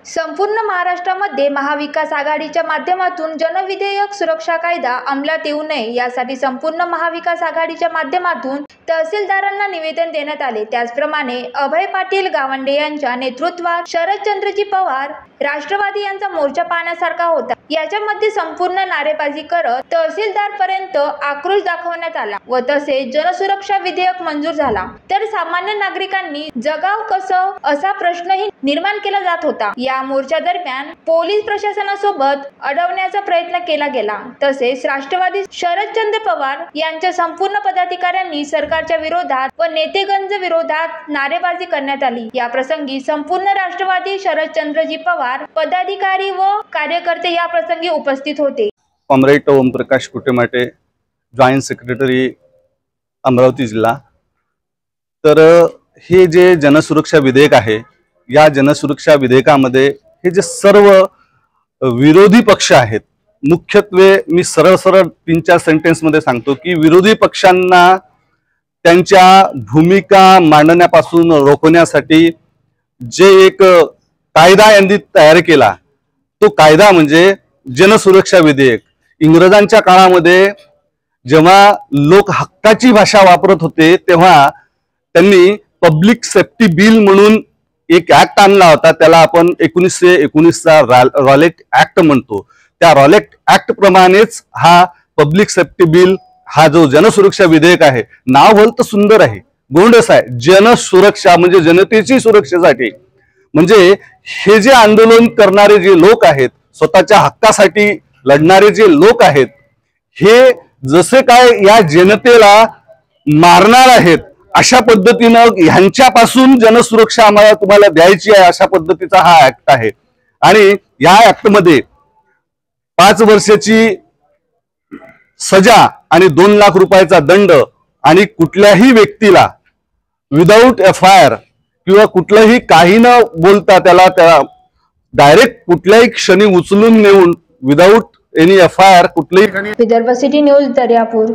संपूर्ण महाराष्ट्रामध्ये महाविकास आघाडीच्या माध्यमातून जनविधेयक सुरक्षा कायदा अंमलात येऊ नये यासाठी संपूर्ण महाविकास आघाडीच्या माध्यमातून तहसीलदारांना निवेदन देण्यात आले। त्याचप्रमाणे अभय पाटील गावंडे यांच्या नेतृत्वात शरदचंद्रजी पवार राष्ट्रवादी यांचा मोर्चा पाहण्यासारखा होता। याच्यामध्ये संपूर्ण नारेबाजी करत तहसीलदार पर्यंत आक्रोश दाखवण्यात आला व तसेच जनसुरक्षा विधेयक मंजूर झाला तर सामान्य नागरिकांनी जगाव कसं असा प्रश्नही निर्माण केला जात होता। या मोर्चा दरम्यान पोलीस प्रशासनासोबत अडवण्याचा प्रयत्न केला गेला। तसेच राष्ट्रवादी शरदचंद्र पवार यांच्या संपूर्ण पदाधिकाऱ्यांनी सरकारच्या विरोधात व नेतेगंज विरोधात नारेबाजी करण्यात आली। या प्रसंगी संपूर्ण राष्ट्रवादी शरदचंद्रजी पवार पदाधिकारी व कार्यकर्ते या प्रसंगी उपस्थित होते। Comrade Omprakash Kutemate, joint secretary Amravati जिल्हा। तर हे जे जनसुरक्षा विधेयक आहे, या जनसुरक्षा विधेयकामध्ये हे जे सर्व विरोधी पक्ष आहेत, मुख्यत्वे मी सरळ 3-4 सेंटेन्स मध्ये सांगतो की विरोधी पक्षांना त्यांच्या भूमिका मांडण्यापासून रोखण्यासाठी जे एक कायदा यांनी तयार केला, तो कायदा म्हणजे जनसुरक्षा विधेयक। इंग्रजांच्या काळामध्ये जेव्हा लोक हक्काची भाषा वापरत होते तेव्हा त्यांनी पब्लिक सेफ्टी बिल म्हणून एक ऍक्ट आणला होता। त्याला आपण 1919चा रॉलेट ऍक्ट म्हणतो। त्या रॉलेट ऍक्ट प्रमाणेच हा पब्लिक सेफ्टी बिल, हा जो जनसुरक्षा विधेयक आहे, नाव भलतं सुंदर आहे, गोंडस आहे। जनसुरक्षा म्हणजे जनतेची सुरक्षेसाठी, म्हणजे हे जे आंदोलन करणारे जे लोक आहेत, स्वतःच्या हक्कासाठी लढणारे जे लोक आहेत, हे जसे काय या जनतेला मारणार आहेत अशा पद्धतीनं ह्यांच्यापासून जनसुरक्षा आम्हाला तुम्हाला द्यायची आहे, अशा पद्धतीचा हा ऍक्ट आहे। आणि या ऍक्ट मध्ये 5 वर्षाची सजा आणि 2 लाख रुपयाचा दंड आणि कुठल्याही व्यक्तीला विदाऊट FIR किंवा कुठलंही काही न बोलता त्याला डायरेक्ट कुठल्याही क्षणी उचलून नेऊन विदाऊट एनी FIR कुठल्याही। Vidarbha city news Daryapur.